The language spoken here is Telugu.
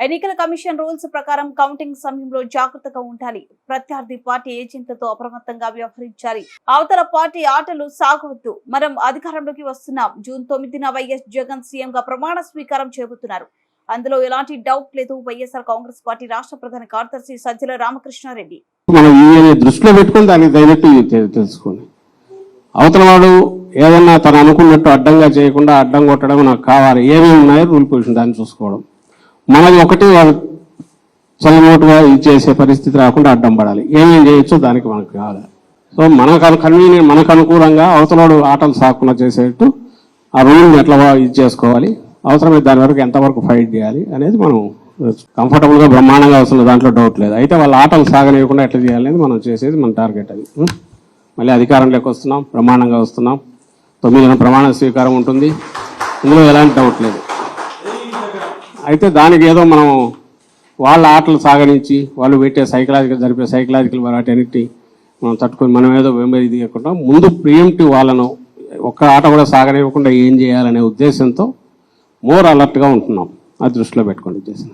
ఎన్నికల కమిషన్ రూల్స్ ప్రకారం కౌంటింగ్ సమయంలో జాగ్రత్తగా ఉండాలి. ప్రత్యర్థి పార్టీ ఏజెంట్లతో అప్రమత్తంగా వ్యవహరించాలి. అవతల పార్టీ ఆటలు సాగవద్దు. మనం అధికారంలోకి వస్తున్నాం. జూన్ 9న వైఎస్ జగన్ సీఎంగా ప్రమాణ స్వీకారం చేయబోతున్నారు. అందులో ఎలాంటి డౌట్ లేదు. వైఎస్ఆర్ కాంగ్రెస్ పార్టీ రాష్ట్ర ప్రధాన కార్యదర్శి సజ్జల రామకృష్ణారెడ్డి మనం ఈ దృష్టిలో పెట్టుకుని దానికి దయచేసి తెలుసుకోండి. అవతల వాడు ఏదన్నా తను అనుకున్నట్టు అడ్డంగా చేయకుండా అడ్డం కొట్టడం నాకు కావాలి. ఏమేమి ఉన్నాయో రూల్ పొజిషన్ దాన్ని చూసుకోవడం. మనది ఒకటి చల్లమోటుగా ఇచ్చేసే పరిస్థితి రాకుండా అడ్డం పడాలి. ఏమేం చేయొచ్చో దానికి మనకు కావాలి. సో కన్వీనియంట్ మనకు అనుకూలంగా అవతలవాడు ఆటలు సాకుండా చేసేట్టు ఆ రూల్ని ఎట్లా ఇచ్చేసుకోవాలి, అవసరమైతే దాని వరకు ఎంతవరకు ఫైట్ చేయాలి అనేది మనం కంఫర్టబుల్గా బ్రహ్మాండంగా వస్తుంది. దాంట్లో డౌట్ లేదు. అయితే వాళ్ళ ఆటలు సాగనివ్వకుండా ఎట్లా చేయాలనేది మనం చేసేది మన టార్గెట్. అది మళ్ళీ అధికారంలోకి వస్తున్నాం, బ్రహ్మాండంగా వస్తున్నాం. 9న ప్రమాణ స్వీకారం ఉంటుంది. ఇందులో ఎలాంటి డౌట్ లేదు. అయితే దానికి ఏదో మనం వాళ్ళ ఆటలు సాగనించి వాళ్ళు పెట్టే జరిపే సైకలాజికల్ వాటన్నిటి మనం తట్టుకొని మనం ఏదో వెంబడి దిగకుండా ముందు ప్రియంటివ్ వాళ్ళను ఒక్క ఆట కూడా సాగనివ్వకుండా ఏం చేయాలనే ఉద్దేశంతో మోర్ అలర్ట్గా ఉంటున్నాం. అది దృష్టిలో పెట్టుకోండి ఉద్దేశం.